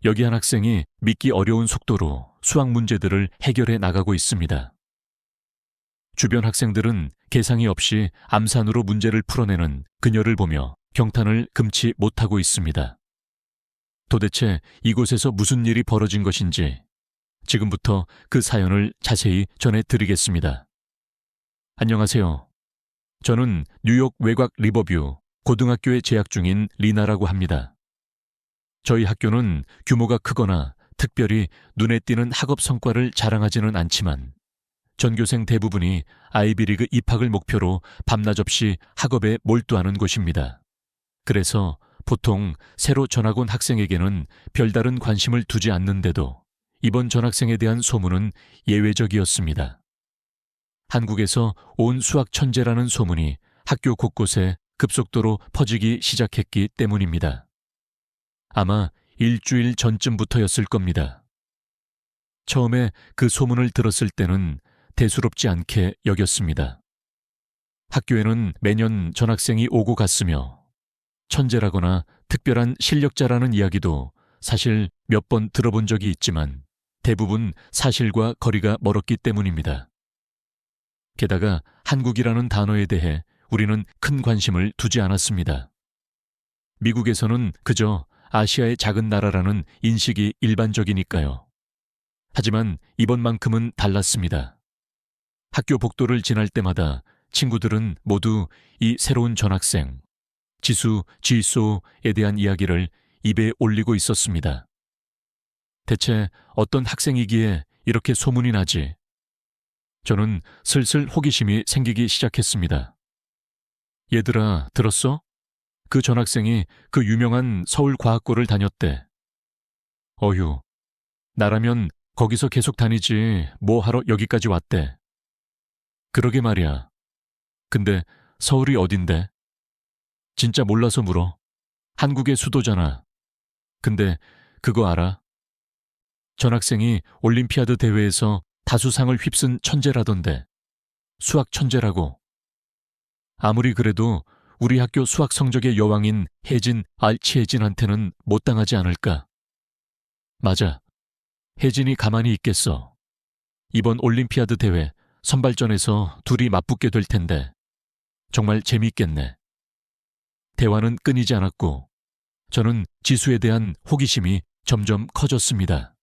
여기 한 학생이 믿기 어려운 속도로 수학 문제들을 해결해 나가고 있습니다. 주변 학생들은 계상이 없이 암산으로 문제를 풀어내는 그녀를 보며 경탄을 금치 못하고 있습니다. 도대체 이곳에서 무슨 일이 벌어진 것인지 지금부터 그 사연을 자세히 전해드리겠습니다. 안녕하세요. 저는 뉴욕 외곽 리버뷰 고등학교에 재학 중인 리나라고 합니다. 저희 학교는 규모가 크거나 특별히 눈에 띄는 학업 성과를 자랑하지는 않지만 전교생 대부분이 아이비리그 입학을 목표로 밤낮 없이 학업에 몰두하는 곳입니다. 그래서 보통 새로 전학 온 학생에게는 별다른 관심을 두지 않는데도 이번 전학생에 대한 소문은 예외적이었습니다. 한국에서 온 수학 천재라는 소문이 학교 곳곳에 급속도로 퍼지기 시작했기 때문입니다. 아마 일주일 전쯤부터였을 겁니다. 처음에 그 소문을 들었을 때는 대수롭지 않게 여겼습니다. 학교에는 매년 전학생이 오고 갔으며 천재라거나 특별한 실력자라는 이야기도 사실 몇 번 들어본 적이 있지만 대부분 사실과 거리가 멀었기 때문입니다. 게다가 한국이라는 단어에 대해 우리는 큰 관심을 두지 않았습니다. 미국에서는 그저 아시아의 작은 나라라는 인식이 일반적이니까요. 하지만 이번만큼은 달랐습니다. 학교 복도를 지날 때마다 친구들은 모두 이 새로운 전학생, 지수, 지소에 대한 이야기를 입에 올리고 있었습니다. 대체 어떤 학생이기에 이렇게 소문이 나지? 저는 슬슬 호기심이 생기기 시작했습니다. 얘들아, 들었어? 그 전학생이 그 유명한 서울과학고를 다녔대. 어휴, 나라면 거기서 계속 다니지 뭐 하러 여기까지 왔대. 그러게 말이야. 근데 서울이 어딘데? 진짜 몰라서 물어. 한국의 수도잖아. 근데 그거 알아? 전학생이 올림피아드 대회에서 다수상을 휩쓴 천재라던데. 수학 천재라고. 아무리 그래도 우리 학교 수학 성적의 여왕인 혜진, 알치혜진한테는 못 당하지 않을까? 맞아. 혜진이 가만히 있겠어. 이번 올림피아드 대회 선발전에서 둘이 맞붙게 될 텐데 정말 재미있겠네. 대화는 끊이지 않았고 저는 지수에 대한 호기심이 점점 커졌습니다.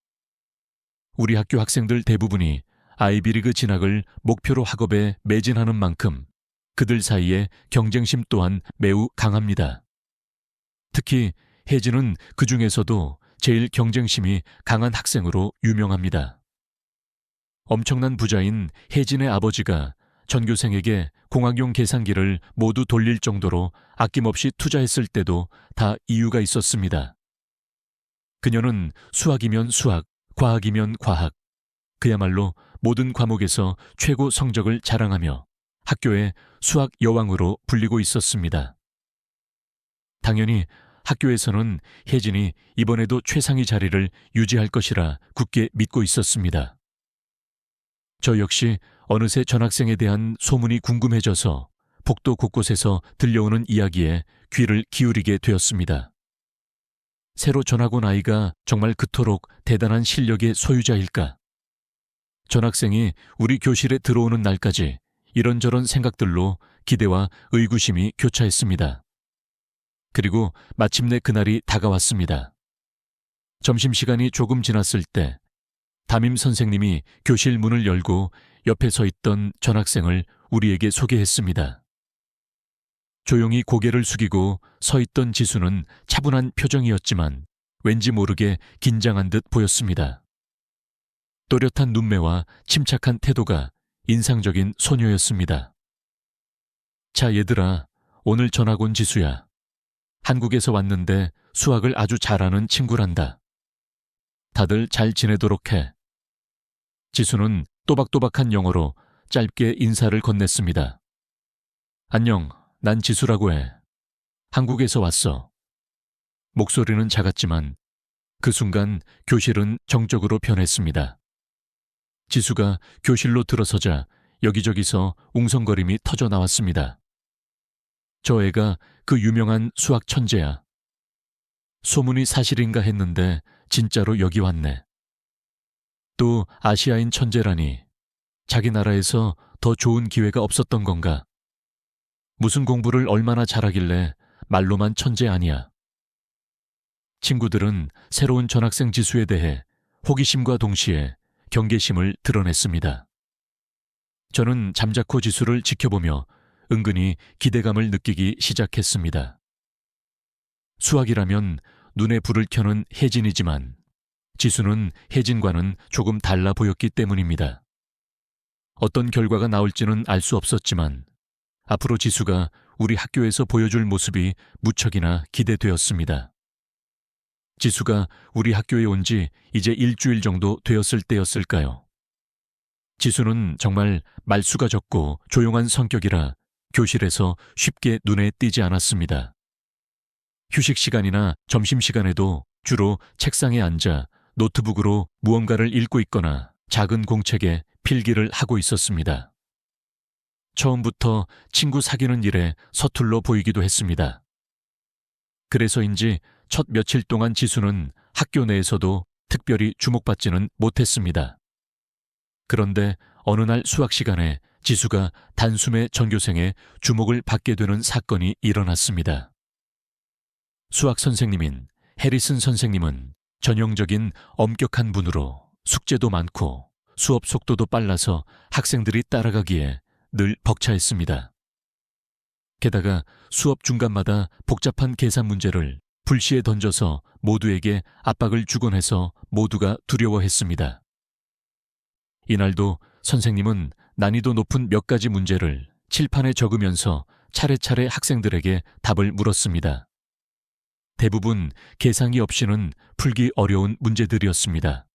우리 학교 학생들 대부분이 아이비리그 진학을 목표로 학업에 매진하는 만큼 그들 사이에 경쟁심 또한 매우 강합니다. 특히 혜진은 그 중에서도 제일 경쟁심이 강한 학생으로 유명합니다. 엄청난 부자인 혜진의 아버지가 전교생에게 공학용 계산기를 모두 돌릴 정도로 아낌없이 투자했을 때도 다 이유가 있었습니다. 그녀는 수학이면 수학, 과학이면 과학, 그야말로 모든 과목에서 최고 성적을 자랑하며 학교의 수학 여왕으로 불리고 있었습니다. 당연히 학교에서는 혜진이 이번에도 최상위 자리를 유지할 것이라 굳게 믿고 있었습니다. 저 역시 어느새 전학생에 대한 소문이 궁금해져서 복도 곳곳에서 들려오는 이야기에 귀를 기울이게 되었습니다. 새로 전학 온 아이가 정말 그토록 대단한 실력의 소유자일까? 전학생이 우리 교실에 들어오는 날까지 이런저런 생각들로 기대와 의구심이 교차했습니다. 그리고 마침내 그날이 다가왔습니다. 점심시간이 조금 지났을 때 담임 선생님이 교실 문을 열고 옆에 서 있던 전학생을 우리에게 소개했습니다. 조용히 고개를 숙이고 서 있던 지수는 차분한 표정이었지만 왠지 모르게 긴장한 듯 보였습니다. 또렷한 눈매와 침착한 태도가 인상적인 소녀였습니다. 자, 얘들아, 오늘 전학 온 지수야. 한국에서 왔는데 수학을 아주 잘하는 친구란다. 다들 잘 지내도록 해. 지수는 또박또박한 영어로 짧게 인사를 건넸습니다. 안녕, 난 지수라고 해. 한국에서 왔어. 목소리는 작았지만 그 순간 교실은 정적으로 변했습니다. 지수가 교실로 들어서자 여기저기서 웅성거림이 터져 나왔습니다. 저 애가 그 유명한 수학 천재야. 소문이 사실인가 했는데 진짜로 여기 왔네. 또 아시아인 천재라니 자기 나라에서 더 좋은 기회가 없었던 건가? 무슨 공부를 얼마나 잘하길래 말로만 천재 아니야. 친구들은 새로운 전학생 지수에 대해 호기심과 동시에 경계심을 드러냈습니다. 저는 잠자코 지수를 지켜보며 은근히 기대감을 느끼기 시작했습니다. 수학이라면 눈에 불을 켜는 혜진이지만 지수는 혜진과는 조금 달라 보였기 때문입니다. 어떤 결과가 나올지는 알 수 없었지만 앞으로 지수가 우리 학교에서 보여줄 모습이 무척이나 기대되었습니다. 지수가 우리 학교에 온 지 이제 일주일 정도 되었을 때였을까요? 지수는 정말 말수가 적고 조용한 성격이라 교실에서 쉽게 눈에 띄지 않았습니다. 휴식 시간이나 점심시간에도 주로 책상에 앉아 노트북으로 무언가를 읽고 있거나 작은 공책에 필기를 하고 있었습니다. 처음부터 친구 사귀는 일에 서툴러 보이기도 했습니다. 그래서인지 첫 며칠 동안 지수는 학교 내에서도 특별히 주목받지는 못했습니다. 그런데 어느 날 수학 시간에 지수가 단숨에 전교생의 주목을 받게 되는 사건이 일어났습니다. 수학 선생님인 해리슨 선생님은 전형적인 엄격한 분으로 숙제도 많고 수업 속도도 빨라서 학생들이 따라가기에 늘 벅차했습니다. 게다가 수업 중간마다 복잡한 계산 문제를 불시에 던져서 모두에게 압박을 주곤 해서 모두가 두려워했습니다. 이날도 선생님은 난이도 높은 몇 가지 문제를 칠판에 적으면서 차례차례 학생들에게 답을 물었습니다. 대부분 계산기 없이는 풀기 어려운 문제들이었습니다.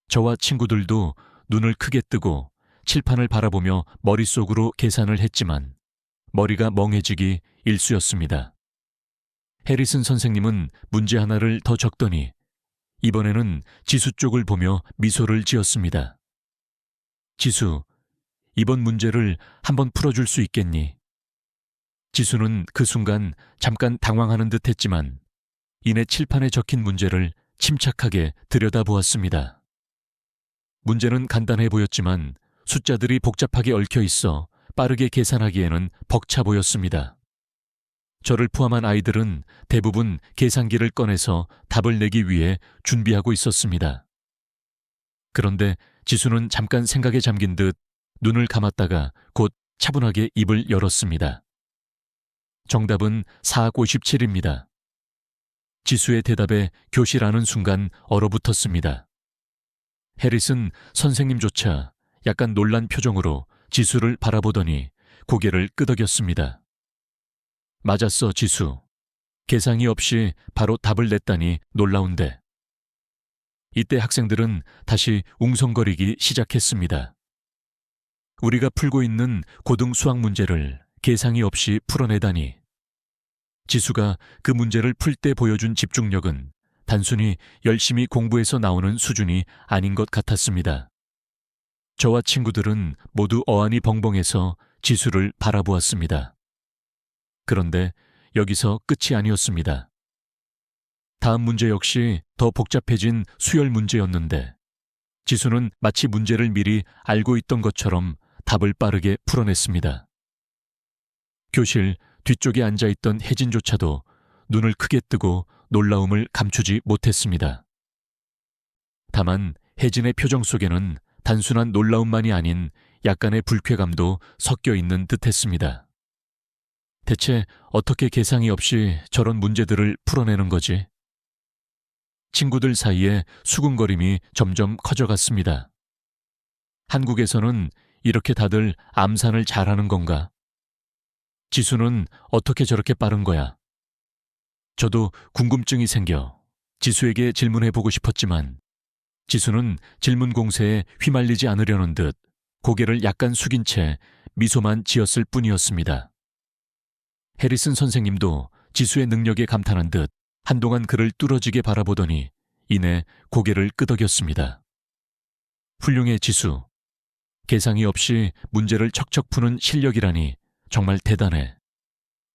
저와 친구들도 눈을 크게 뜨고 칠판을 바라보며 머릿속으로 계산을 했지만 머리가 멍해지기 일쑤였습니다. 해리슨 선생님은 문제 하나를 더 적더니 이번에는 지수 쪽을 보며 미소를 지었습니다. 지수, 이번 문제를 한번 풀어줄 수 있겠니? 지수는 그 순간 잠깐 당황하는 듯 했지만 이내 칠판에 적힌 문제를 침착하게 들여다보았습니다. 문제는 간단해 보였지만 숫자들이 복잡하게 얽혀 있어 빠르게 계산하기에는 벅차 보였습니다. 저를 포함한 아이들은 대부분 계산기를 꺼내서 답을 내기 위해 준비하고 있었습니다. 그런데 지수는 잠깐 생각에 잠긴 듯 눈을 감았다가 곧 차분하게 입을 열었습니다. 정답은 457입니다. 지수의 대답에 교실 안은 순간 얼어붙었습니다. 해리슨 선생님조차 약간 놀란 표정으로 지수를 바라보더니 고개를 끄덕였습니다. 맞았어, 지수. 계상이 없이 바로 답을 냈다니 놀라운데. 이때 학생들은 다시 웅성거리기 시작했습니다. 우리가 풀고 있는 고등 수학 문제를 계상이 없이 풀어내다니. 지수가 그 문제를 풀 때 보여준 집중력은 단순히 열심히 공부해서 나오는 수준이 아닌 것 같았습니다. 저와 친구들은 모두 어안이 벙벙해서 지수를 바라보았습니다. 그런데 여기서 끝이 아니었습니다. 다음 문제 역시 더 복잡해진 수열 문제였는데 지수는 마치 문제를 미리 알고 있던 것처럼 답을 빠르게 풀어냈습니다. 교실 뒤쪽에 앉아있던 혜진조차도 눈을 크게 뜨고 놀라움을 감추지 못했습니다. 다만 혜진의 표정 속에는 단순한 놀라움만이 아닌 약간의 불쾌감도 섞여 있는 듯했습니다. 대체 어떻게 계상이 없이 저런 문제들을 풀어내는 거지? 친구들 사이에 수군거림이 점점 커져갔습니다. 한국에서는 이렇게 다들 암산을 잘하는 건가? 지수는 어떻게 저렇게 빠른 거야? 저도 궁금증이 생겨 지수에게 질문해보고 싶었지만 지수는 질문 공세에 휘말리지 않으려는 듯 고개를 약간 숙인 채 미소만 지었을 뿐이었습니다. 해리슨 선생님도 지수의 능력에 감탄한 듯 한동안 그를 뚫어지게 바라보더니 이내 고개를 끄덕였습니다. 훌륭해, 지수. 계상이 없이 문제를 척척 푸는 실력이라니 정말 대단해.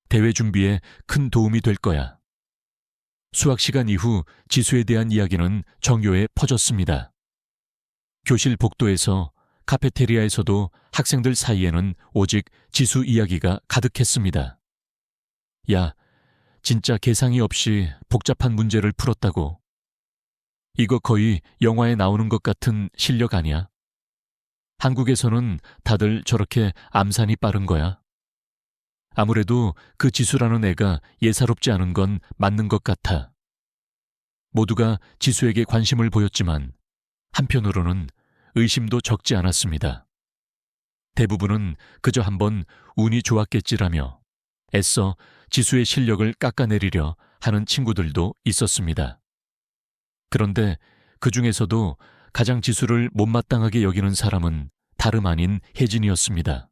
대회 준비에 큰 도움이 될 거야. 수학 시간 이후 지수에 대한 이야기는 정교에 퍼졌습니다. 교실 복도에서 카페테리아에서도 학생들 사이에는 오직 지수 이야기가 가득했습니다. 야, 진짜 계상이 없이 복잡한 문제를 풀었다고. 이거 거의 영화에 나오는 것 같은 실력 아니야? 한국에서는 다들 저렇게 암산이 빠른 거야? 아무래도 그 지수라는 애가 예사롭지 않은 건 맞는 것 같아. 모두가 지수에게 관심을 보였지만 한편으로는 의심도 적지 않았습니다. 대부분은 그저 한번 운이 좋았겠지라며 애써 지수의 실력을 깎아내리려 하는 친구들도 있었습니다. 그런데 그 중에서도 가장 지수를 못마땅하게 여기는 사람은 다름 아닌 혜진이었습니다.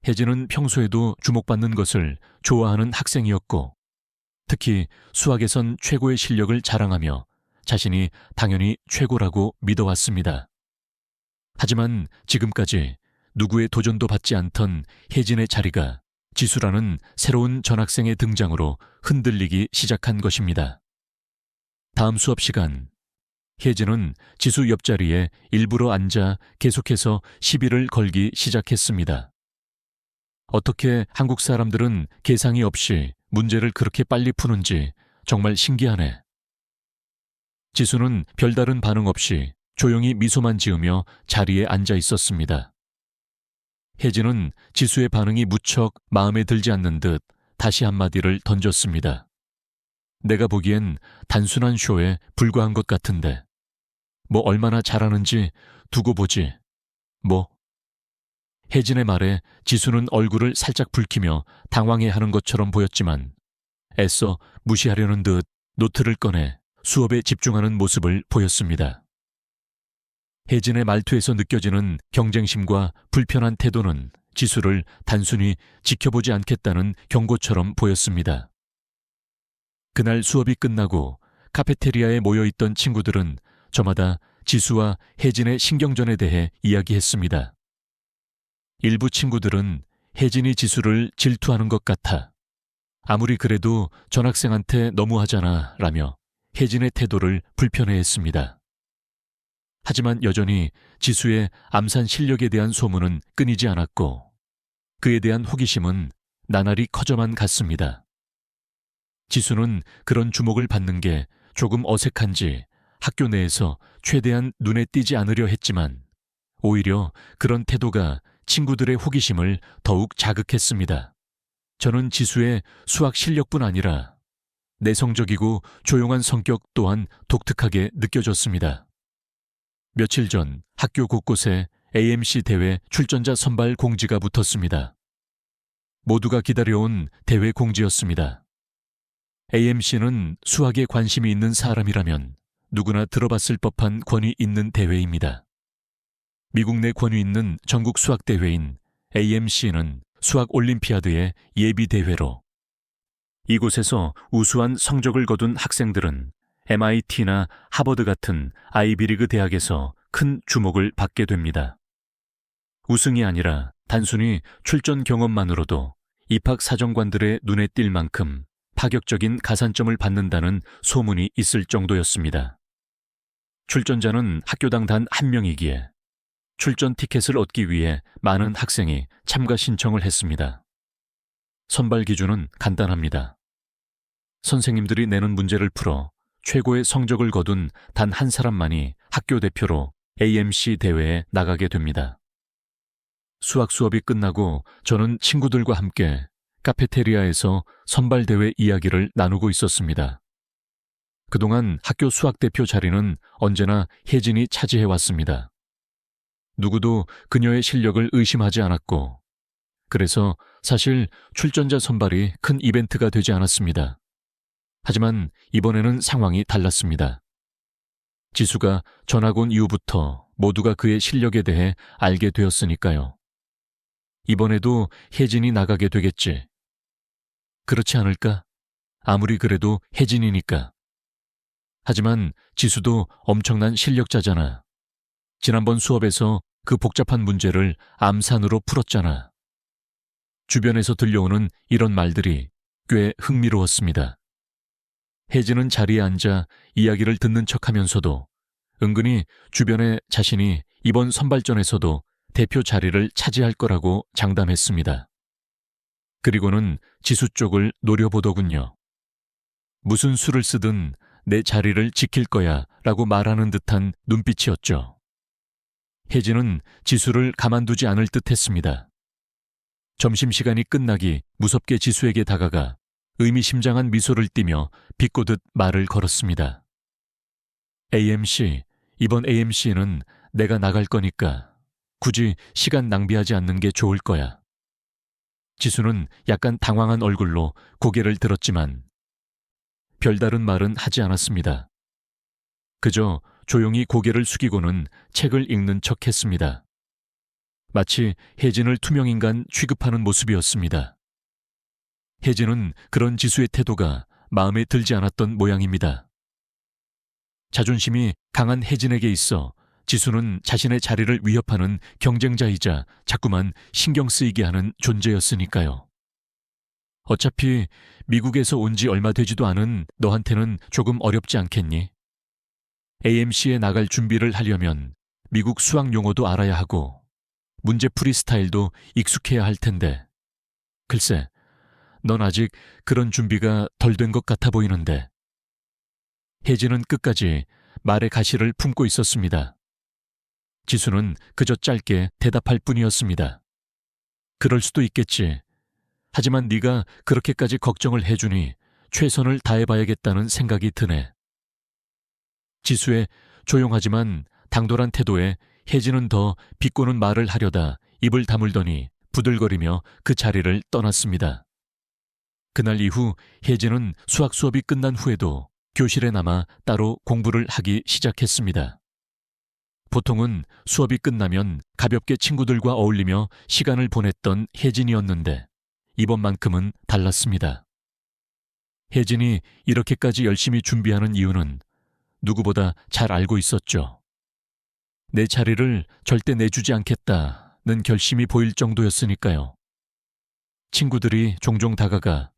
혜진은 평소에도 주목받는 것을 좋아하는 학생이었고 특히 수학에선 최고의 실력을 자랑하며 자신이 당연히 최고라고 믿어왔습니다. 하지만 지금까지 누구의 도전도 받지 않던 혜진의 자리가 지수라는 새로운 전학생의 등장으로 흔들리기 시작한 것입니다. 다음 수업 시간, 혜진은 지수 옆자리에 일부러 앉아 계속해서 시비를 걸기 시작했습니다. 어떻게 한국 사람들은 계상이 없이 문제를 그렇게 빨리 푸는지 정말 신기하네. 지수는 별다른 반응 없이 조용히 미소만 지으며 자리에 앉아 있었습니다. 혜진은 지수의 반응이 무척 마음에 들지 않는 듯 다시 한마디를 던졌습니다. 내가 보기엔 단순한 쇼에 불과한 것 같은데 뭐 얼마나 잘하는지 두고 보지. 뭐? 혜진의 말에 지수는 얼굴을 살짝 붉히며 당황해하는 것처럼 보였지만 애써 무시하려는 듯 노트를 꺼내 수업에 집중하는 모습을 보였습니다. 혜진의 말투에서 느껴지는 경쟁심과 불편한 태도는 지수를 단순히 지켜보지 않겠다는 경고처럼 보였습니다. 그날 수업이 끝나고 카페테리아에 모여있던 친구들은 저마다 지수와 혜진의 신경전에 대해 이야기했습니다. 일부 친구들은 혜진이 지수를 질투하는 것 같아. 아무리 그래도 전학생한테 너무하잖아 라며 혜진의 태도를 불편해했습니다. 하지만 여전히 지수의 암산 실력에 대한 소문은 끊이지 않았고 그에 대한 호기심은 나날이 커져만 갔습니다. 지수는 그런 주목을 받는 게 조금 어색한지 학교 내에서 최대한 눈에 띄지 않으려 했지만 오히려 그런 태도가 친구들의 호기심을 더욱 자극했습니다. 저는 지수의 수학 실력뿐 아니라 내성적이고 조용한 성격 또한 독특하게 느껴졌습니다. 며칠 전 학교 곳곳에 AMC 대회 출전자 선발 공지가 붙었습니다. 모두가 기다려온 대회 공지였습니다. AMC는 수학에 관심이 있는 사람이라면 누구나 들어봤을 법한 권위 있는 대회입니다. 미국 내 권위 있는 전국 수학대회인 AMC는 수학 올림피아드의 예비대회로 이곳에서 우수한 성적을 거둔 학생들은 MIT나 하버드 같은 아이비리그 대학에서 큰 주목을 받게 됩니다. 우승이 아니라 단순히 출전 경험만으로도 입학 사정관들의 눈에 띌 만큼 파격적인 가산점을 받는다는 소문이 있을 정도였습니다. 출전자는 학교당 단 1명이기에 출전 티켓을 얻기 위해 많은 학생이 참가 신청을 했습니다. 선발 기준은 간단합니다. 선생님들이 내는 문제를 풀어 최고의 성적을 거둔 단 한 사람만이 학교 대표로 AMC 대회에 나가게 됩니다. 수학 수업이 끝나고 저는 친구들과 함께 카페테리아에서 선발대회 이야기를 나누고 있었습니다. 그동안 학교 수학대표 자리는 언제나 혜진이 차지해왔습니다. 누구도 그녀의 실력을 의심하지 않았고 그래서 사실 출전자 선발이 큰 이벤트가 되지 않았습니다. 하지만 이번에는 상황이 달랐습니다. 지수가 전학 온 이후부터 모두가 그의 실력에 대해 알게 되었으니까요. 이번에도 혜진이 나가게 되겠지. 그렇지 않을까? 아무리 그래도 혜진이니까. 하지만 지수도 엄청난 실력자잖아. 지난번 수업에서 그 복잡한 문제를 암산으로 풀었잖아. 주변에서 들려오는 이런 말들이 꽤 흥미로웠습니다. 혜진은 자리에 앉아 이야기를 듣는 척하면서도 은근히 주변에 자신이 이번 선발전에서도 대표 자리를 차지할 거라고 장담했습니다. 그리고는 지수 쪽을 노려보더군요. 무슨 수를 쓰든 내 자리를 지킬 거야 라고 말하는 듯한 눈빛이었죠. 혜진은 지수를 가만두지 않을 듯 했습니다. 점심시간이 끝나기 무섭게 지수에게 다가가 의미심장한 미소를 띠며 비꼬듯 말을 걸었습니다. AMC, 이번 AMC는 내가 나갈 거니까 굳이 시간 낭비하지 않는 게 좋을 거야. 지수는 약간 당황한 얼굴로 고개를 들었지만 별다른 말은 하지 않았습니다. 그저 조용히 고개를 숙이고는 책을 읽는 척 했습니다. 마치 혜진을 투명인간 취급하는 모습이었습니다. 혜진은 그런 지수의 태도가 마음에 들지 않았던 모양입니다. 자존심이 강한 혜진에게 있어 지수는 자신의 자리를 위협하는 경쟁자이자 자꾸만 신경 쓰이게 하는 존재였으니까요. 어차피 미국에서 온 지 얼마 되지도 않은 너한테는 조금 어렵지 않겠니? AMC에 나갈 준비를 하려면 미국 수학 용어도 알아야 하고 문제풀이 스타일도 익숙해야 할 텐데. 글쎄, 넌 아직 그런 준비가 덜 된 것 같아 보이는데. 혜진은 끝까지 말의 가시를 품고 있었습니다. 지수는 그저 짧게 대답할 뿐이었습니다. 그럴 수도 있겠지. 하지만 네가 그렇게까지 걱정을 해주니 최선을 다해봐야겠다는 생각이 드네. 지수의 조용하지만 당돌한 태도에 혜진은 더 비꼬는 말을 하려다 입을 다물더니 부들거리며 그 자리를 떠났습니다. 그날 이후 혜진은 수학 수업이 끝난 후에도 교실에 남아 따로 공부를 하기 시작했습니다. 보통은 수업이 끝나면 가볍게 친구들과 어울리며 시간을 보냈던 혜진이었는데 이번만큼은 달랐습니다. 혜진이 이렇게까지 열심히 준비하는 이유는 누구보다 잘 알고 있었죠. 내 자리를 절대 내주지 않겠다는 결심이 보일 정도였으니까요. 친구들이 종종 다가가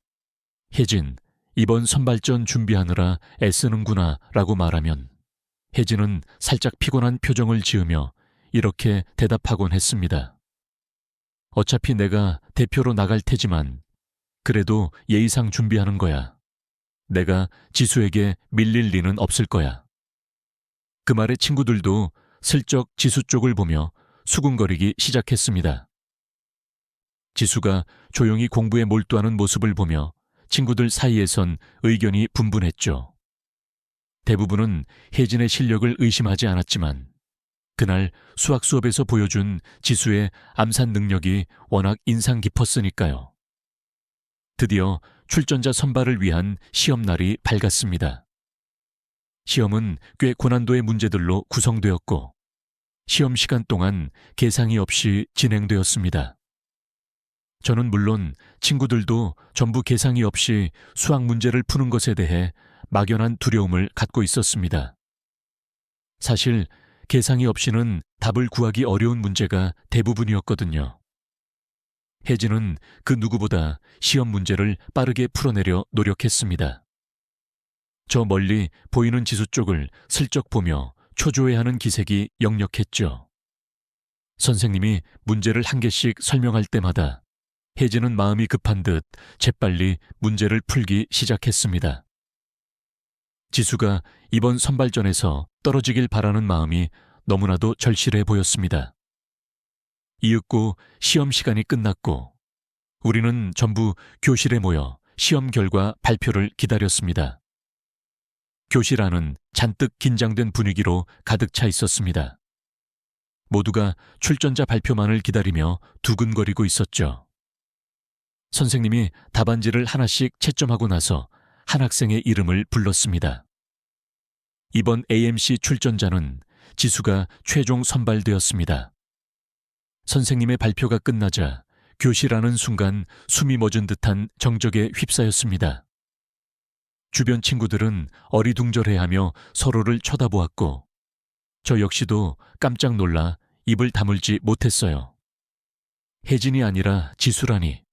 혜진, 이번 선발전 준비하느라 애쓰는구나 라고 말하면 혜진은 살짝 피곤한 표정을 지으며 이렇게 대답하곤 했습니다. 어차피 내가 대표로 나갈 테지만 그래도 예의상 준비하는 거야. 내가 지수에게 밀릴 리는 없을 거야. 그 말에 친구들도 슬쩍 지수 쪽을 보며 수군거리기 시작했습니다. 지수가 조용히 공부에 몰두하는 모습을 보며 친구들 사이에선 의견이 분분했죠. 대부분은 혜진의 실력을 의심하지 않았지만 그날 수학 수업에서 보여준 지수의 암산 능력이 워낙 인상 깊었으니까요. 드디어 출전자 선발을 위한 시험날이 밝았습니다. 시험은 꽤 고난도의 문제들로 구성되었고 시험 시간 동안 계상이 없이 진행되었습니다. 저는 물론 친구들도 전부 계상이 없이 수학 문제를 푸는 것에 대해 막연한 두려움을 갖고 있었습니다. 사실 계상이 없이는 답을 구하기 어려운 문제가 대부분이었거든요. 혜진은 그 누구보다 시험 문제를 빠르게 풀어내려 노력했습니다. 저 멀리 보이는 지수 쪽을 슬쩍 보며 초조해하는 기색이 역력했죠. 선생님이 문제를 한 개씩 설명할 때마다 혜진은 마음이 급한 듯 재빨리 문제를 풀기 시작했습니다. 지수가 이번 선발전에서 떨어지길 바라는 마음이 너무나도 절실해 보였습니다. 이윽고 시험 시간이 끝났고 우리는 전부 교실에 모여 시험 결과 발표를 기다렸습니다. 교실 안은 잔뜩 긴장된 분위기로 가득 차 있었습니다. 모두가 출전자 발표만을 기다리며 두근거리고 있었죠. 선생님이 답안지를 하나씩 채점하고 나서 한 학생의 이름을 불렀습니다. 이번 AMC 출전자는 지수가 최종 선발되었습니다. 선생님의 발표가 끝나자 교실 안은 순간 숨이 멎은 듯한 정적에 휩싸였습니다. 주변 친구들은 어리둥절해하며 서로를 쳐다보았고 저 역시도 깜짝 놀라 입을 다물지 못했어요. 혜진이 아니라 지수라니.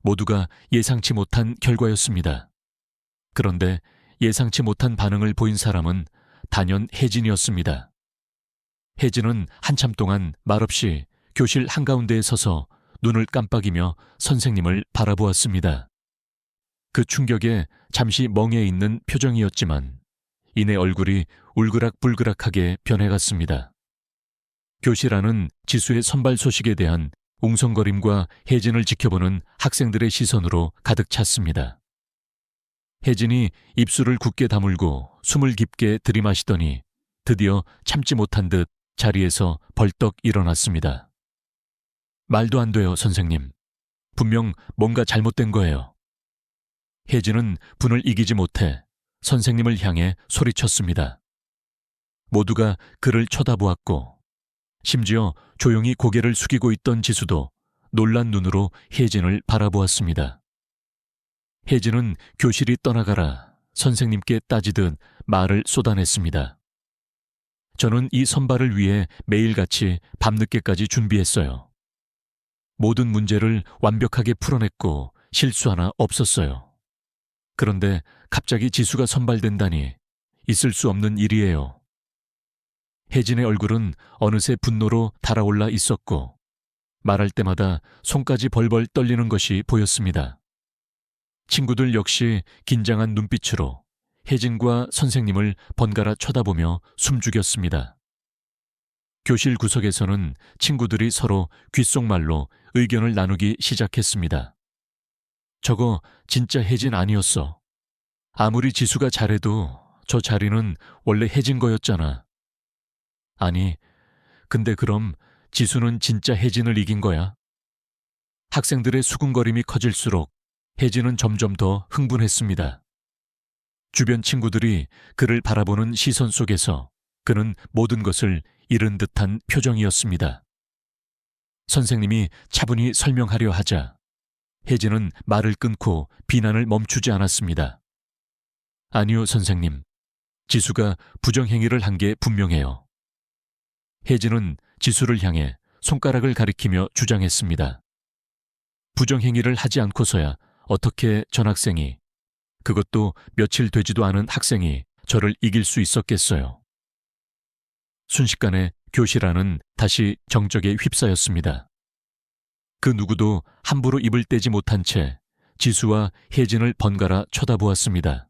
모두가 예상치 못한 결과였습니다. 그런데 예상치 못한 반응을 보인 사람은 단연 혜진이었습니다. 혜진은 한참 동안 말없이 교실 한가운데에 서서 눈을 깜빡이며 선생님을 바라보았습니다. 그 충격에 잠시 멍해 있는 표정이었지만 이내 얼굴이 울그락불그락하게 변해갔습니다. 교실 안은 지수의 선발 소식에 대한 웅성거림과 혜진을 지켜보는 학생들의 시선으로 가득 찼습니다. 혜진이 입술을 굳게 다물고 숨을 깊게 들이마시더니 드디어 참지 못한 듯 자리에서 벌떡 일어났습니다. 말도 안 돼요, 선생님. 분명 뭔가 잘못된 거예요. 혜진은 분을 이기지 못해 선생님을 향해 소리쳤습니다. 모두가 그를 쳐다보았고 심지어 조용히 고개를 숙이고 있던 지수도 놀란 눈으로 혜진을 바라보았습니다. 혜진은 교실이 떠나가라 선생님께 따지듯 말을 쏟아냈습니다. 저는 이 선발을 위해 매일같이 밤늦게까지 준비했어요. 모든 문제를 완벽하게 풀어냈고 실수 하나 없었어요. 그런데 갑자기 지수가 선발된다니 있을 수 없는 일이에요. 혜진의 얼굴은 어느새 분노로 달아올라 있었고 말할 때마다 손까지 벌벌 떨리는 것이 보였습니다. 친구들 역시 긴장한 눈빛으로 혜진과 선생님을 번갈아 쳐다보며 숨죽였습니다. 교실 구석에서는 친구들이 서로 귓속말로 의견을 나누기 시작했습니다. 저거 진짜 혜진 아니었어. 아무리 지수가 잘해도 저 자리는 원래 혜진 거였잖아. 아니, 근데 그럼 지수는 진짜 혜진을 이긴 거야? 학생들의 수군거림이 커질수록 혜진은 점점 더 흥분했습니다. 주변 친구들이 그를 바라보는 시선 속에서 그는 모든 것을 잃은 듯한 표정이었습니다. 선생님이 차분히 설명하려 하자 혜진은 말을 끊고 비난을 멈추지 않았습니다. 아니요, 선생님. 지수가 부정행위를 한 게 분명해요. 혜진은 지수를 향해 손가락을 가리키며 주장했습니다. 부정행위를 하지 않고서야 어떻게 전학생이, 그것도 며칠 되지도 않은 학생이 저를 이길 수 있었겠어요. 순식간에 교실 안은 다시 정적에 휩싸였습니다. 그 누구도 함부로 입을 떼지 못한 채 지수와 혜진을 번갈아 쳐다보았습니다.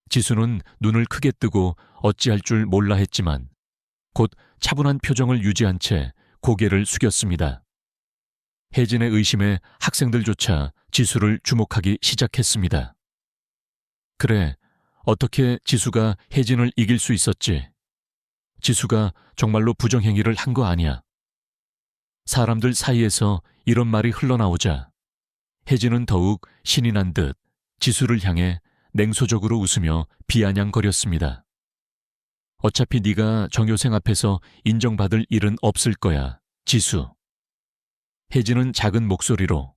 지수는 눈을 크게 뜨고 어찌할 줄 몰라 했지만 곧 차분한 표정을 유지한 채 고개를 숙였습니다. 혜진의 의심에 학생들조차 지수를 주목하기 시작했습니다. 그래, 어떻게 지수가 혜진을 이길 수 있었지? 지수가 정말로 부정행위를 한 거 아니야. 사람들 사이에서 이런 말이 흘러나오자 혜진은 더욱 신이 난 듯 지수를 향해 냉소적으로 웃으며 비아냥거렸습니다. 어차피 네가 정효생 앞에서 인정받을 일은 없을 거야, 지수. 혜진은 작은 목소리로,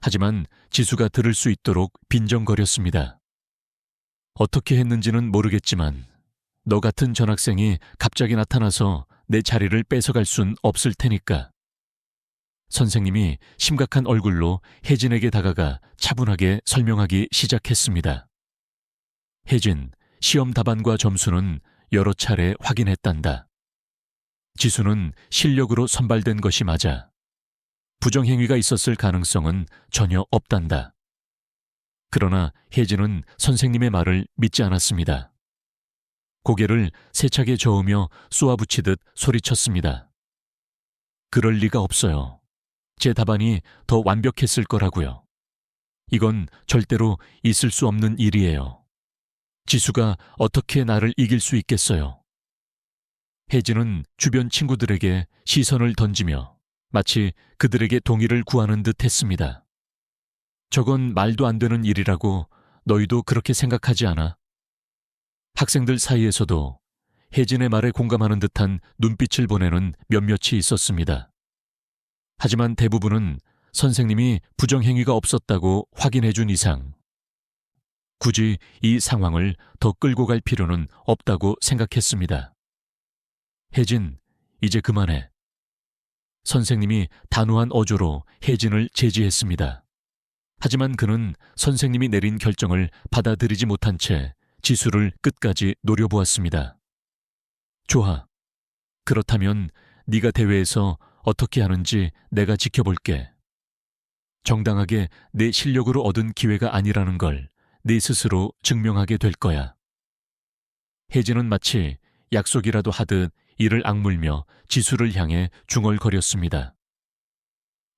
하지만 지수가 들을 수 있도록 빈정거렸습니다. 어떻게 했는지는 모르겠지만 너 같은 전학생이 갑자기 나타나서 내 자리를 뺏어갈 순 없을 테니까. 선생님이 심각한 얼굴로 혜진에게 다가가 차분하게 설명하기 시작했습니다. 혜진, 시험 답안과 점수는 여러 차례 확인했단다. 지수는 실력으로 선발된 것이 맞아. 부정행위가 있었을 가능성은 전혀 없단다. 그러나 혜진은 선생님의 말을 믿지 않았습니다. 고개를 세차게 저으며 쏘아붙이듯 소리쳤습니다. 그럴 리가 없어요. 제 답안이 더 완벽했을 거라고요. 이건 절대로 있을 수 없는 일이에요. 지수가 어떻게 나를 이길 수 있겠어요? 혜진은 주변 친구들에게 시선을 던지며 마치 그들에게 동의를 구하는 듯 했습니다. 저건 말도 안 되는 일이라고 너희도 그렇게 생각하지 않아? 학생들 사이에서도 혜진의 말에 공감하는 듯한 눈빛을 보내는 몇몇이 있었습니다. 하지만 대부분은 선생님이 부정행위가 없었다고 확인해준 이상 굳이 이 상황을 더 끌고 갈 필요는 없다고 생각했습니다. 혜진, 이제 그만해. 선생님이 단호한 어조로 혜진을 제지했습니다. 하지만 그는 선생님이 내린 결정을 받아들이지 못한 채 지수를 끝까지 노려보았습니다. 좋아. 그렇다면 네가 대회에서 어떻게 하는지 내가 지켜볼게. 정당하게 내 실력으로 얻은 기회가 아니라는 걸 네 스스로 증명하게 될 거야. 혜진은 마치 약속이라도 하듯 이를 악물며 지수를 향해 중얼거렸습니다.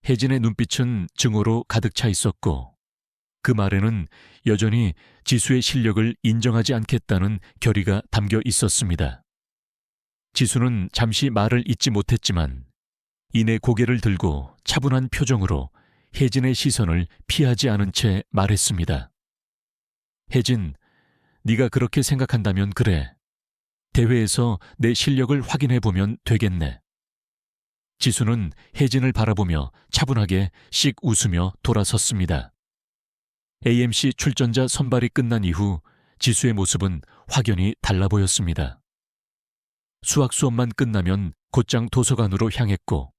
혜진의 눈빛은 증오로 가득 차 있었고 그 말에는 여전히 지수의 실력을 인정하지 않겠다는 결의가 담겨 있었습니다. 지수는 잠시 말을 잇지 못했지만 이내 고개를 들고 차분한 표정으로 혜진의 시선을 피하지 않은 채 말했습니다. 혜진, 네가 그렇게 생각한다면 그래. 대회에서 내 실력을 확인해보면 되겠네. 지수는 혜진을 바라보며 차분하게 씩 웃으며 돌아섰습니다. AMC 출전자 선발이 끝난 이후 지수의 모습은 확연히 달라 보였습니다. 수학 수업만 끝나면 곧장 도서관으로 향했고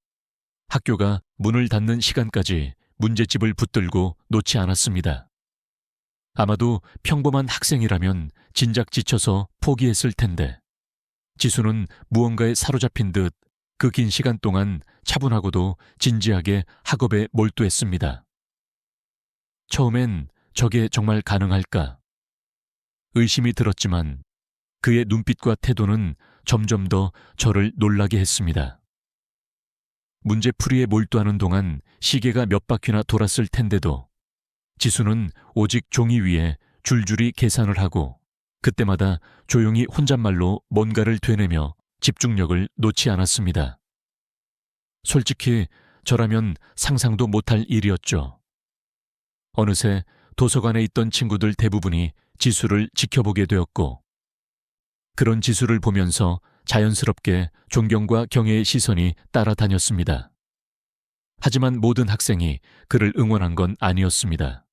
학교가 문을 닫는 시간까지 문제집을 붙들고 놓지 않았습니다. 아마도 평범한 학생이라면 진작 지쳐서 포기했을 텐데 지수는 무언가에 사로잡힌 듯 그 긴 시간 동안 차분하고도 진지하게 학업에 몰두했습니다. 처음엔 저게 정말 가능할까? 의심이 들었지만 그의 눈빛과 태도는 점점 더 저를 놀라게 했습니다. 문제풀이에 몰두하는 동안 시계가 몇 바퀴나 돌았을 텐데도 지수는 오직 종이 위에 줄줄이 계산을 하고 그때마다 조용히 혼잣말로 뭔가를 되뇌며 집중력을 놓지 않았습니다. 솔직히 저라면 상상도 못할 일이었죠. 어느새 도서관에 있던 친구들 대부분이 지수를 지켜보게 되었고 그런 지수를 보면서 자연스럽게 존경과 경애의 시선이 따라다녔습니다. 하지만 모든 학생이 그를 응원한 건 아니었습니다.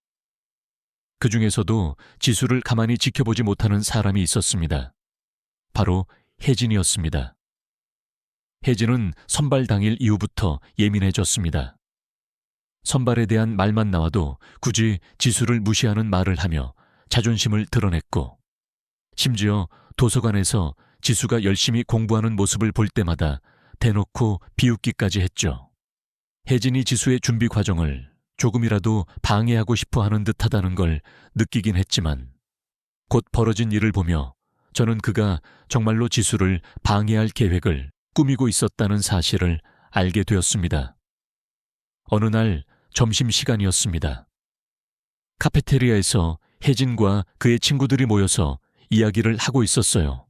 그 중에서도 지수를 가만히 지켜보지 못하는 사람이 있었습니다. 바로 혜진이었습니다. 혜진은 선발 당일 이후부터 예민해졌습니다. 선발에 대한 말만 나와도 굳이 지수를 무시하는 말을 하며 자존심을 드러냈고 심지어 도서관에서 지수가 열심히 공부하는 모습을 볼 때마다 대놓고 비웃기까지 했죠. 혜진이 지수의 준비 과정을 조금이라도 방해하고 싶어 하는 듯하다는 걸 느끼긴 했지만 곧 벌어진 일을 보며 저는 그가 정말로 지수를 방해할 계획을 꾸미고 있었다는 사실을 알게 되었습니다. 어느 날 점심시간이었습니다. 카페테리아에서 혜진과 그의 친구들이 모여서 이야기를 하고 있었어요.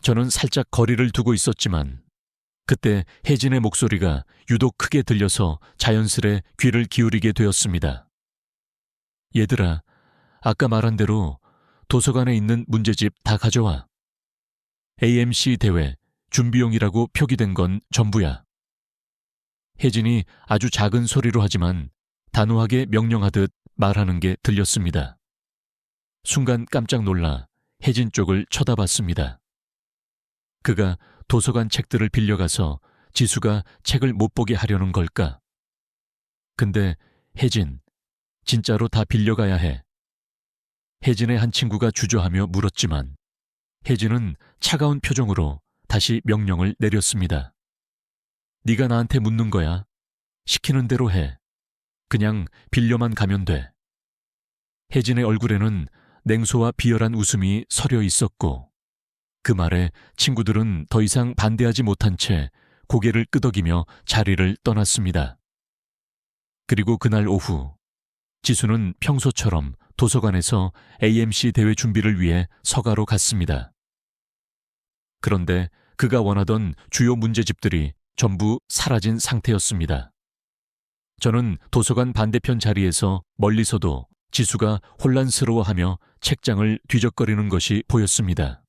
저는 살짝 거리를 두고 있었지만 그때 혜진의 목소리가 유독 크게 들려서 자연스레 귀를 기울이게 되었습니다. 얘들아, 아까 말한 대로 도서관에 있는 문제집 다 가져와. AMC 대회 준비용이라고 표기된 건 전부야. 혜진이 아주 작은 소리로 하지만 단호하게 명령하듯 말하는 게 들렸습니다. 순간 깜짝 놀라 혜진 쪽을 쳐다봤습니다. 그가 도서관 책들을 빌려가서 지수가 책을 못 보게 하려는 걸까? 근데 혜진, 진짜로 다 빌려가야 해. 혜진의 한 친구가 주저하며 물었지만 혜진은 차가운 표정으로 다시 명령을 내렸습니다. 네가 나한테 묻는 거야. 시키는 대로 해. 그냥 빌려만 가면 돼. 혜진의 얼굴에는 냉소와 비열한 웃음이 서려 있었고 그 말에 친구들은 더 이상 반대하지 못한 채 고개를 끄덕이며 자리를 떠났습니다. 그리고 그날 오후 지수는 평소처럼 도서관에서 AMC 대회 준비를 위해 서가로 갔습니다. 그런데 그가 원하던 주요 문제집들이 전부 사라진 상태였습니다. 저는 도서관 반대편 자리에서 멀리서도 지수가 혼란스러워하며 책장을 뒤적거리는 것이 보였습니다.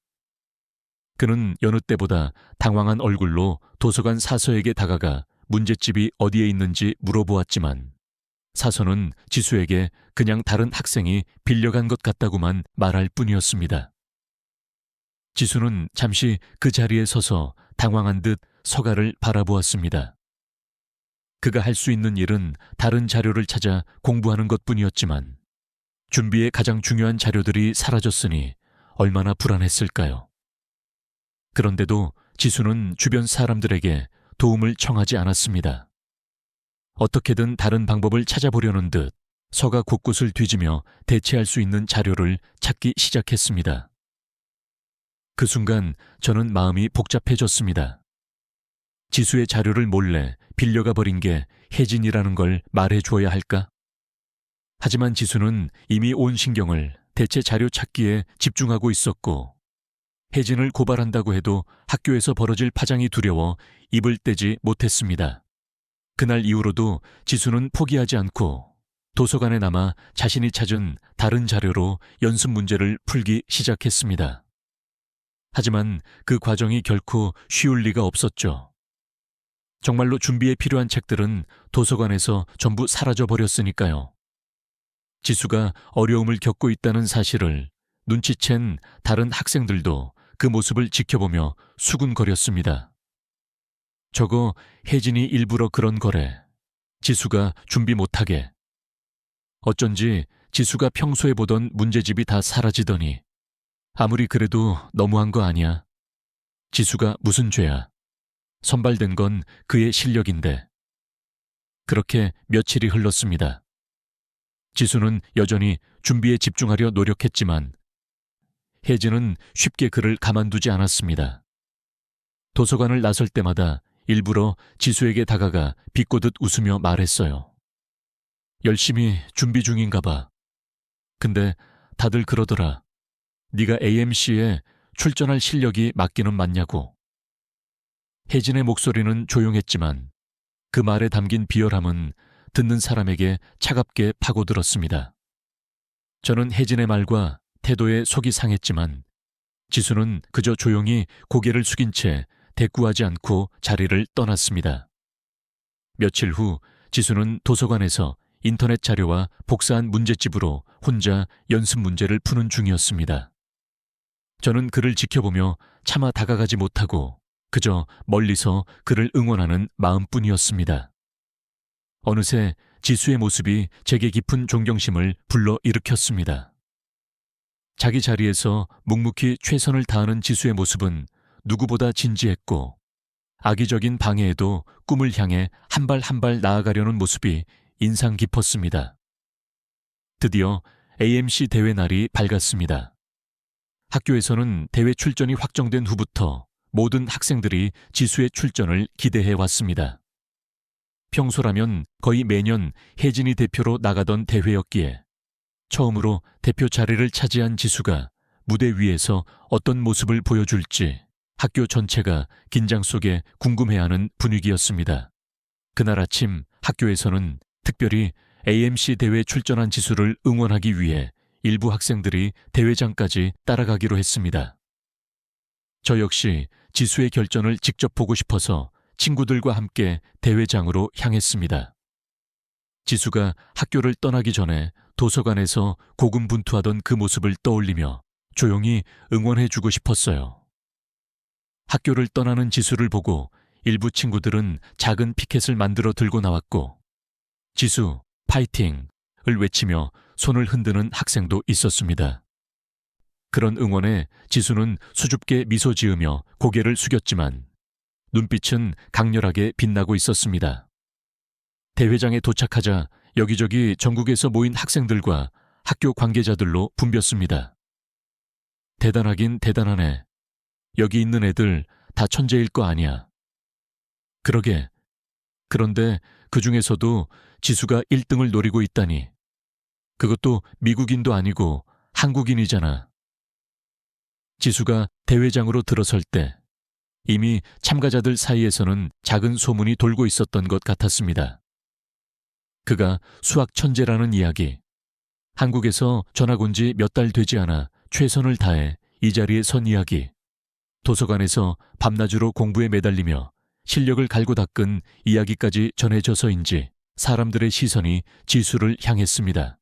그는 여느 때보다 당황한 얼굴로 도서관 사서에게 다가가 문제집이 어디에 있는지 물어보았지만 사서는 지수에게 그냥 다른 학생이 빌려간 것 같다고만 말할 뿐이었습니다. 지수는 잠시 그 자리에 서서 당황한 듯 서가를 바라보았습니다. 그가 할 수 있는 일은 다른 자료를 찾아 공부하는 것뿐이었지만 준비의 가장 중요한 자료들이 사라졌으니 얼마나 불안했을까요? 그런데도 지수는 주변 사람들에게 도움을 청하지 않았습니다. 어떻게든 다른 방법을 찾아보려는 듯 서가 곳곳을 뒤지며 대체할 수 있는 자료를 찾기 시작했습니다. 그 순간 저는 마음이 복잡해졌습니다. 지수의 자료를 몰래 빌려가 버린 게 혜진이라는 걸 말해줘야 할까? 하지만 지수는 이미 온 신경을 대체 자료 찾기에 집중하고 있었고 혜진을 고발한다고 해도 학교에서 벌어질 파장이 두려워 입을 떼지 못했습니다. 그날 이후로도 지수는 포기하지 않고 도서관에 남아 자신이 찾은 다른 자료로 연습 문제를 풀기 시작했습니다. 하지만 그 과정이 결코 쉬울 리가 없었죠. 정말로 준비에 필요한 책들은 도서관에서 전부 사라져 버렸으니까요. 지수가 어려움을 겪고 있다는 사실을 눈치챈 다른 학생들도 그 모습을 지켜보며 수군거렸습니다. 저거 혜진이 일부러 그런 거래. 지수가 준비 못하게. 어쩐지 지수가 평소에 보던 문제집이 다 사라지더니 아무리 그래도 너무한 거 아니야. 지수가 무슨 죄야. 선발된 건 그의 실력인데. 그렇게 며칠이 흘렀습니다. 지수는 여전히 준비에 집중하려 노력했지만 혜진은 쉽게 그를 가만두지 않았습니다. 도서관을 나설 때마다 일부러 지수에게 다가가 비꼬듯 웃으며 말했어요. 열심히 준비 중인가 봐. 근데 다들 그러더라. 네가 AMC에 출전할 실력이 맞기는 맞냐고. 혜진의 목소리는 조용했지만 그 말에 담긴 비열함은 듣는 사람에게 차갑게 파고들었습니다. 저는 혜진의 말과 태도에 속이 상했지만 지수는 그저 조용히 고개를 숙인 채 대꾸하지 않고 자리를 떠났습니다. 며칠 후 지수는 도서관에서 인터넷 자료와 복사한 문제집으로 혼자 연습 문제를 푸는 중이었습니다. 저는 그를 지켜보며 차마 다가가지 못하고 그저 멀리서 그를 응원하는 마음뿐이었습니다. 어느새 지수의 모습이 제게 깊은 존경심을 불러일으켰습니다. 자기 자리에서 묵묵히 최선을 다하는 지수의 모습은 누구보다 진지했고 악의적인 방해에도 꿈을 향해 한 발 한 발 나아가려는 모습이 인상 깊었습니다. 드디어 AMC 대회 날이 밝았습니다. 학교에서는 대회 출전이 확정된 후부터 모든 학생들이 지수의 출전을 기대해 왔습니다. 평소라면 거의 매년 혜진이 대표로 나가던 대회였기에 처음으로 대표 자리를 차지한 지수가 무대 위에서 어떤 모습을 보여줄지 학교 전체가 긴장 속에 궁금해하는 분위기였습니다. 그날 아침 학교에서는 특별히 AMC 대회에 출전한 지수를 응원하기 위해 일부 학생들이 대회장까지 따라가기로 했습니다. 저 역시 지수의 결전을 직접 보고 싶어서 친구들과 함께 대회장으로 향했습니다. 지수가 학교를 떠나기 전에 도서관에서 고군분투하던 그 모습을 떠올리며 조용히 응원해주고 싶었어요. 학교를 떠나는 지수를 보고 일부 친구들은 작은 피켓을 만들어 들고 나왔고 지수, 파이팅을 외치며 손을 흔드는 학생도 있었습니다. 그런 응원에 지수는 수줍게 미소 지으며 고개를 숙였지만 눈빛은 강렬하게 빛나고 있었습니다. 대회장에 도착하자 여기저기 전국에서 모인 학생들과 학교 관계자들로 붐볐습니다. 대단하긴 대단하네. 여기 있는 애들 다 천재일 거 아니야. 그러게. 그런데 그 중에서도 지수가 1등을 노리고 있다니. 그것도 미국인도 아니고 한국인이잖아. 지수가 대회장으로 들어설 때 이미 참가자들 사이에서는 작은 소문이 돌고 있었던 것 같았습니다. 그가 수학 천재라는 이야기. 한국에서 전학 온 지 몇 달 되지 않아 최선을 다해 이 자리에 선 이야기. 도서관에서 밤낮으로 공부에 매달리며 실력을 갈고 닦은 이야기까지 전해져서인지 사람들의 시선이 지수를 향했습니다.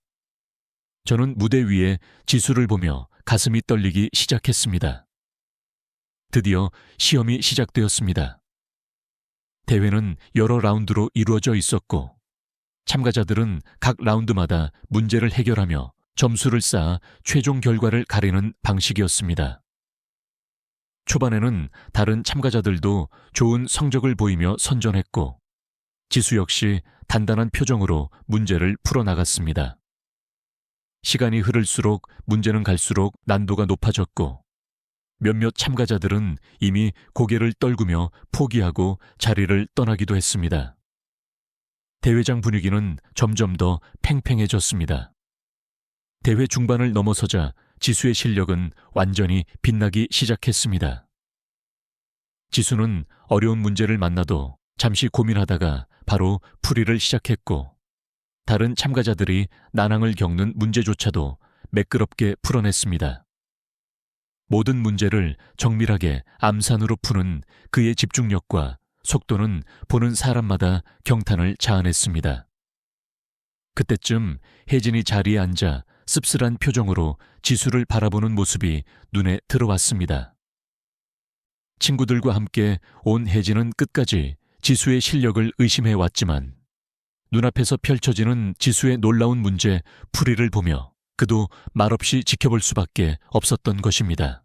저는 무대 위에 지수를 보며 가슴이 떨리기 시작했습니다. 드디어 시험이 시작되었습니다. 대회는 여러 라운드로 이루어져 있었고 참가자들은 각 라운드마다 문제를 해결하며 점수를 쌓아 최종 결과를 가리는 방식이었습니다. 초반에는 다른 참가자들도 좋은 성적을 보이며 선전했고 지수 역시 단단한 표정으로 문제를 풀어나갔습니다. 시간이 흐를수록 문제는 갈수록 난도가 높아졌고 몇몇 참가자들은 이미 고개를 떨구며 포기하고 자리를 떠나기도 했습니다. 대회장 분위기는 점점 더 팽팽해졌습니다. 대회 중반을 넘어서자 지수의 실력은 완전히 빛나기 시작했습니다. 지수는 어려운 문제를 만나도 잠시 고민하다가 바로 풀이를 시작했고 다른 참가자들이 난항을 겪는 문제조차도 매끄럽게 풀어냈습니다. 모든 문제를 정밀하게 암산으로 푸는 그의 집중력과 속도는 보는 사람마다 경탄을 자아냈습니다. 그때쯤 혜진이 자리에 앉아 씁쓸한 표정으로 지수를 바라보는 모습이 눈에 들어왔습니다. 친구들과 함께 온 혜진은 끝까지 지수의 실력을 의심해왔지만 눈앞에서 펼쳐지는 지수의 놀라운 문제 풀이를 보며 그도 말없이 지켜볼 수밖에 없었던 것입니다.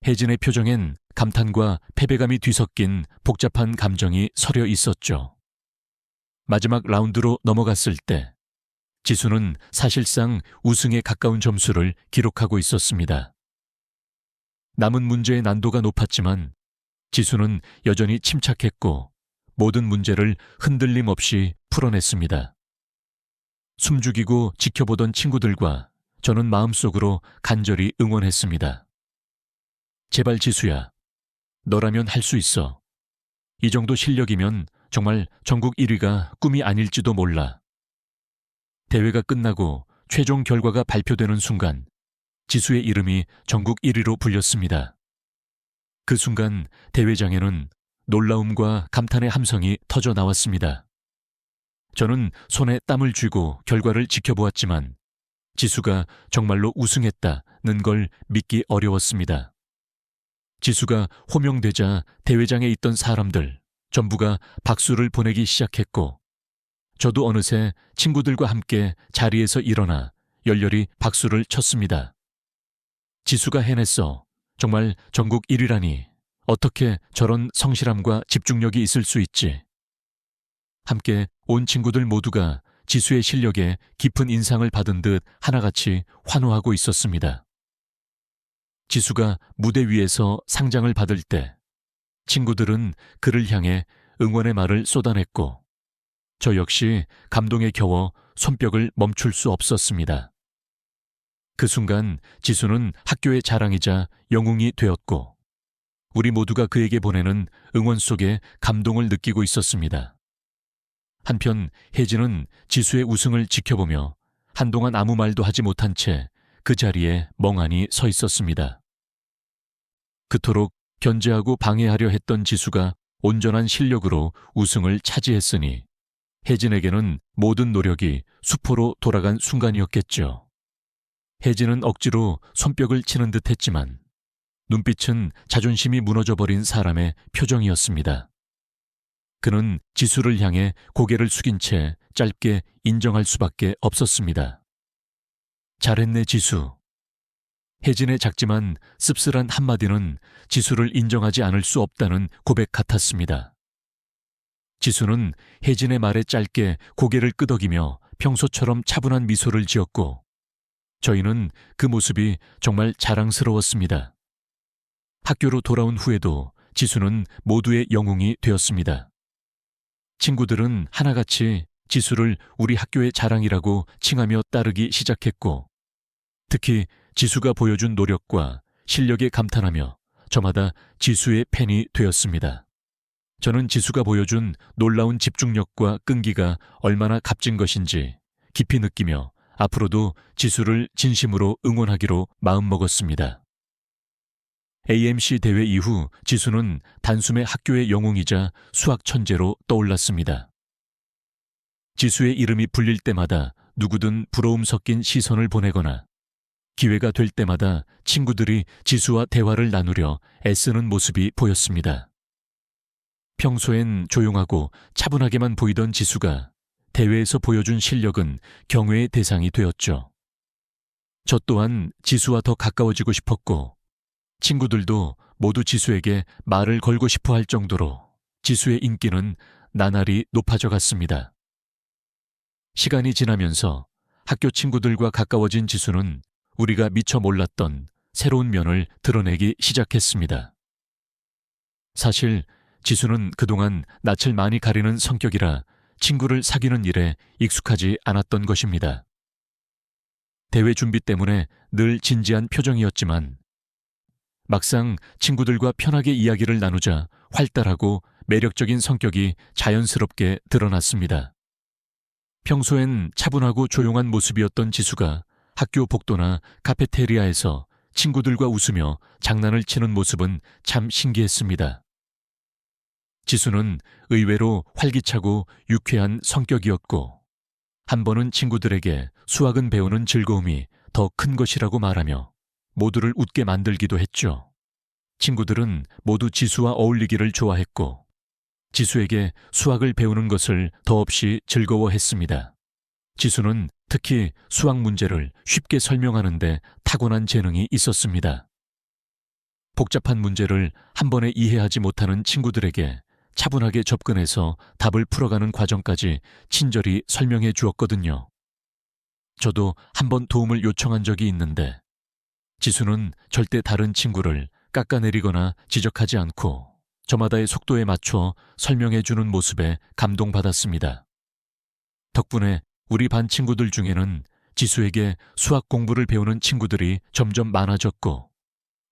혜진의 표정엔 감탄과 패배감이 뒤섞인 복잡한 감정이 서려 있었죠. 마지막 라운드로 넘어갔을 때 지수는 사실상 우승에 가까운 점수를 기록하고 있었습니다. 남은 문제의 난도가 높았지만 지수는 여전히 침착했고 모든 문제를 흔들림 없이 풀어냈습니다. 숨죽이고 지켜보던 친구들과 저는 마음속으로 간절히 응원했습니다. 제발 지수야, 너라면 할 수 있어. 이 정도 실력이면 정말 전국 1위가 꿈이 아닐지도 몰라. 대회가 끝나고 최종 결과가 발표되는 순간 지수의 이름이 전국 1위로 불렸습니다. 그 순간 대회장에는 놀라움과 감탄의 함성이 터져 나왔습니다. 저는 손에 땀을 쥐고 결과를 지켜보았지만 지수가 정말로 우승했다는 걸 믿기 어려웠습니다. 지수가 호명되자 대회장에 있던 사람들 전부가 박수를 보내기 시작했고 저도 어느새 친구들과 함께 자리에서 일어나 열렬히 박수를 쳤습니다. 지수가 해냈어. 정말 전국 1위라니. 어떻게 저런 성실함과 집중력이 있을 수 있지? 함께 온 친구들 모두가 지수의 실력에 깊은 인상을 받은 듯 하나같이 환호하고 있었습니다. 지수가 무대 위에서 상장을 받을 때 친구들은 그를 향해 응원의 말을 쏟아냈고 저 역시 감동에 겨워 손뼉을 멈출 수 없었습니다. 그 순간 지수는 학교의 자랑이자 영웅이 되었고 우리 모두가 그에게 보내는 응원 속에 감동을 느끼고 있었습니다. 한편 혜진은 지수의 우승을 지켜보며 한동안 아무 말도 하지 못한 채 그 자리에 멍하니 서 있었습니다. 그토록 견제하고 방해하려 했던 지수가 온전한 실력으로 우승을 차지했으니 혜진에게는 모든 노력이 수포로 돌아간 순간이었겠죠. 혜진은 억지로 손뼉을 치는 듯 했지만 눈빛은 자존심이 무너져버린 사람의 표정이었습니다. 그는 지수를 향해 고개를 숙인 채 짧게 인정할 수밖에 없었습니다. 잘했네 지수. 혜진의 작지만 씁쓸한 한마디는 지수를 인정하지 않을 수 없다는 고백 같았습니다. 지수는 혜진의 말에 짧게 고개를 끄덕이며 평소처럼 차분한 미소를 지었고 저희는 그 모습이 정말 자랑스러웠습니다. 학교로 돌아온 후에도 지수는 모두의 영웅이 되었습니다. 친구들은 하나같이 지수를 우리 학교의 자랑이라고 칭하며 따르기 시작했고 특히 지수가 보여준 노력과 실력에 감탄하며 저마다 지수의 팬이 되었습니다. 저는 지수가 보여준 놀라운 집중력과 끈기가 얼마나 값진 것인지 깊이 느끼며 앞으로도 지수를 진심으로 응원하기로 마음먹었습니다. AMC 대회 이후 지수는 단숨에 학교의 영웅이자 수학 천재로 떠올랐습니다. 지수의 이름이 불릴 때마다 누구든 부러움 섞인 시선을 보내거나 기회가 될 때마다 친구들이 지수와 대화를 나누려 애쓰는 모습이 보였습니다. 평소엔 조용하고 차분하게만 보이던 지수가 대회에서 보여준 실력은 경외의 대상이 되었죠. 저 또한 지수와 더 가까워지고 싶었고, 친구들도 모두 지수에게 말을 걸고 싶어 할 정도로 지수의 인기는 나날이 높아져 갔습니다. 시간이 지나면서 학교 친구들과 가까워진 지수는 우리가 미처 몰랐던 새로운 면을 드러내기 시작했습니다. 사실 지수는 그동안 낯을 많이 가리는 성격이라 친구를 사귀는 일에 익숙하지 않았던 것입니다. 대회 준비 때문에 늘 진지한 표정이었지만 막상 친구들과 편하게 이야기를 나누자 활달하고 매력적인 성격이 자연스럽게 드러났습니다. 평소엔 차분하고 조용한 모습이었던 지수가 학교 복도나 카페테리아에서 친구들과 웃으며 장난을 치는 모습은 참 신기했습니다. 지수는 의외로 활기차고 유쾌한 성격이었고, 한 번은 친구들에게 수학은 배우는 즐거움이 더 큰 것이라고 말하며 모두를 웃게 만들기도 했죠. 친구들은 모두 지수와 어울리기를 좋아했고, 지수에게 수학을 배우는 것을 더없이 즐거워했습니다. 지수는 특히 수학 문제를 쉽게 설명하는데 타고난 재능이 있었습니다. 복잡한 문제를 한 번에 이해하지 못하는 친구들에게 차분하게 접근해서 답을 풀어가는 과정까지 친절히 설명해 주었거든요. 저도 한 번 도움을 요청한 적이 있는데 지수는 절대 다른 친구를 깎아내리거나 지적하지 않고 저마다의 속도에 맞춰 설명해 주는 모습에 감동받았습니다. 덕분에 우리 반 친구들 중에는 지수에게 수학 공부를 배우는 친구들이 점점 많아졌고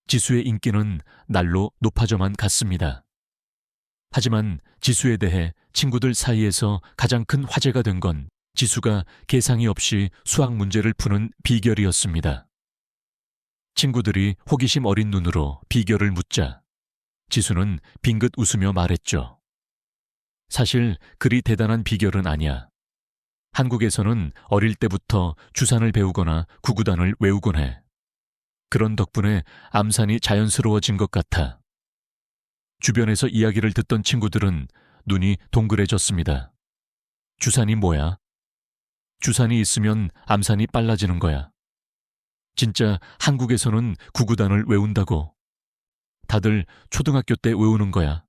지수의 인기는 날로 높아져만 갔습니다. 하지만 지수에 대해 친구들 사이에서 가장 큰 화제가 된 건 지수가 계상이 없이 수학 문제를 푸는 비결이었습니다. 친구들이 호기심 어린 눈으로 비결을 묻자 지수는 빙긋 웃으며 말했죠. 사실 그리 대단한 비결은 아니야. 한국에서는 어릴 때부터 주산을 배우거나 구구단을 외우곤 해. 그런 덕분에 암산이 자연스러워진 것 같아. 주변에서 이야기를 듣던 친구들은 눈이 동그래졌습니다. 주산이 뭐야? 주산이 있으면 암산이 빨라지는 거야. 진짜 한국에서는 구구단을 외운다고. 다들 초등학교 때 외우는 거야.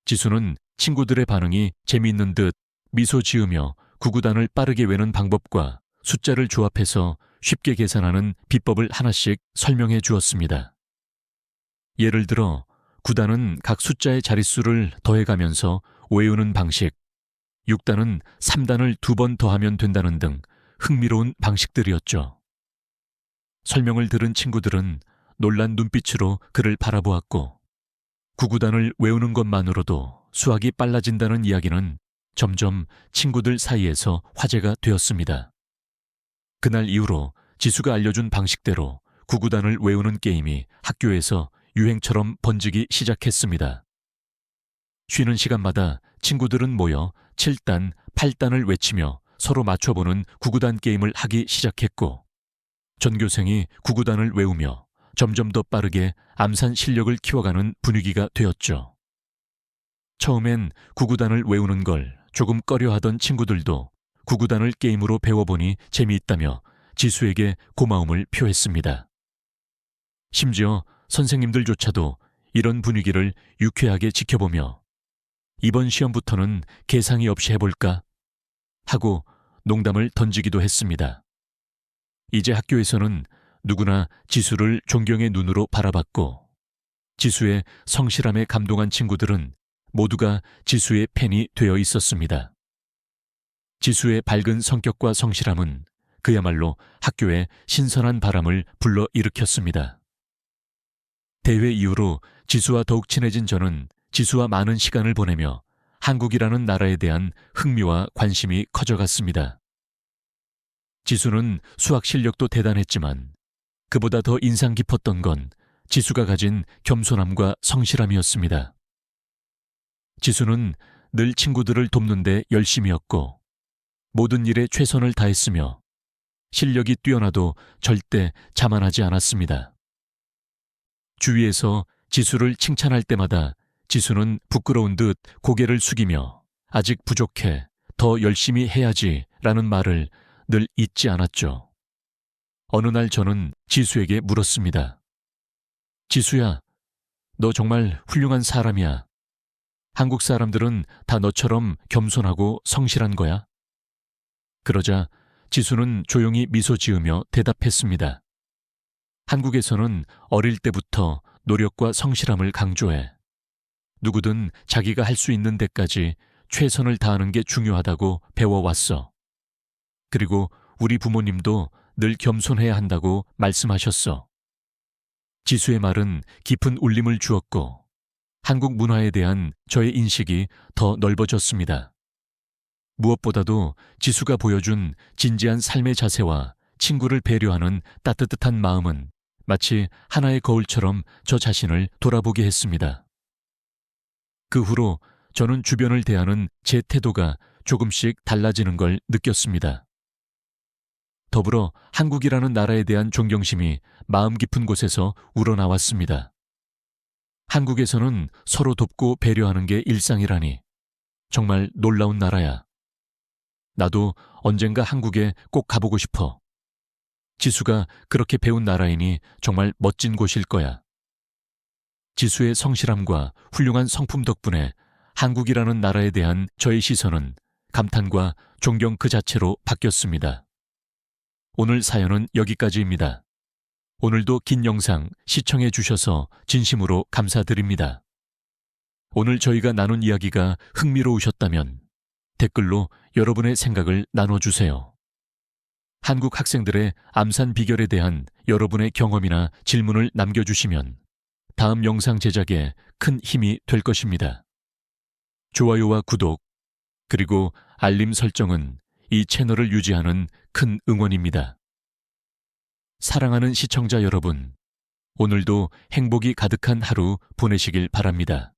지수는 친구들의 반응이 재미있는 듯 미소 지으며 구구단을 빠르게 외는 방법과 숫자를 조합해서 쉽게 계산하는 비법을 하나씩 설명해 주었습니다. 예를 들어 9단은 각 숫자의 자릿수를 더해가면서 외우는 방식, 6단은 3단을 2번 더하면 된다는 등 흥미로운 방식들이었죠. 설명을 들은 친구들은 놀란 눈빛으로 그를 바라보았고 9구단을 외우는 것만으로도 수학이 빨라진다는 이야기는 점점 친구들 사이에서 화제가 되었습니다. 그날 이후로 지수가 알려준 방식대로 9구단을 외우는 게임이 학교에서 유행처럼 번지기 시작했습니다. 쉬는 시간마다 친구들은 모여 7단, 8단을 외치며 서로 맞춰보는 9구단 게임을 하기 시작했고 전교생이 9구단을 외우며 점점 더 빠르게 암산 실력을 키워가는 분위기가 되었죠. 처음엔 9구단을 외우는 걸 조금 꺼려하던 친구들도 9구단을 게임으로 배워보니 재미있다며 지수에게 고마움을 표했습니다. 심지어 선생님들조차도 이런 분위기를 유쾌하게 지켜보며 이번 시험부터는 계상이 없이 해볼까? 하고 농담을 던지기도 했습니다. 이제 학교에서는 누구나 지수를 존경의 눈으로 바라봤고 지수의 성실함에 감동한 친구들은 모두가 지수의 팬이 되어 있었습니다. 지수의 밝은 성격과 성실함은 그야말로 학교에 신선한 바람을 불러 일으켰습니다. 대회 이후로 지수와 더욱 친해진 저는 지수와 많은 시간을 보내며 한국이라는 나라에 대한 흥미와 관심이 커져갔습니다. 지수는 수학 실력도 대단했지만 그보다 더 인상 깊었던 건 지수가 가진 겸손함과 성실함이었습니다. 지수는 늘 친구들을 돕는 데 열심이었고 모든 일에 최선을 다했으며 실력이 뛰어나도 절대 자만하지 않았습니다. 주위에서 지수를 칭찬할 때마다 지수는 부끄러운 듯 고개를 숙이며 아직 부족해, 더 열심히 해야지 라는 말을 늘 잊지 않았죠. 어느 날 저는 지수에게 물었습니다. 지수야, 너 정말 훌륭한 사람이야. 한국 사람들은 다 너처럼 겸손하고 성실한 거야? 그러자 지수는 조용히 미소 지으며 대답했습니다. 한국에서는 어릴 때부터 노력과 성실함을 강조해. 누구든 자기가 할 수 있는 데까지 최선을 다하는 게 중요하다고 배워왔어. 그리고 우리 부모님도 늘 겸손해야 한다고 말씀하셨어. 지수의 말은 깊은 울림을 주었고 한국 문화에 대한 저의 인식이 더 넓어졌습니다. 무엇보다도 지수가 보여준 진지한 삶의 자세와 친구를 배려하는 따뜻한 마음은 마치 하나의 거울처럼 저 자신을 돌아보게 했습니다. 그 후로 저는 주변을 대하는 제 태도가 조금씩 달라지는 걸 느꼈습니다. 더불어 한국이라는 나라에 대한 존경심이 마음 깊은 곳에서 우러나왔습니다. 한국에서는 서로 돕고 배려하는 게 일상이라니 정말 놀라운 나라야. 나도 언젠가 한국에 꼭 가보고 싶어. 지수가 그렇게 배운 나라이니 정말 멋진 곳일 거야. 지수의 성실함과 훌륭한 성품 덕분에 한국이라는 나라에 대한 저의 시선은 감탄과 존경 그 자체로 바뀌었습니다. 오늘 사연은 여기까지입니다. 오늘도 긴 영상 시청해 주셔서 진심으로 감사드립니다. 오늘 저희가 나눈 이야기가 흥미로우셨다면 댓글로 여러분의 생각을 나눠주세요. 한국 학생들의 암산 비결에 대한 여러분의 경험이나 질문을 남겨주시면 다음 영상 제작에 큰 힘이 될 것입니다. 좋아요와 구독, 그리고 알림 설정은 이 채널을 유지하는 큰 응원입니다. 사랑하는 시청자 여러분, 오늘도 행복이 가득한 하루 보내시길 바랍니다.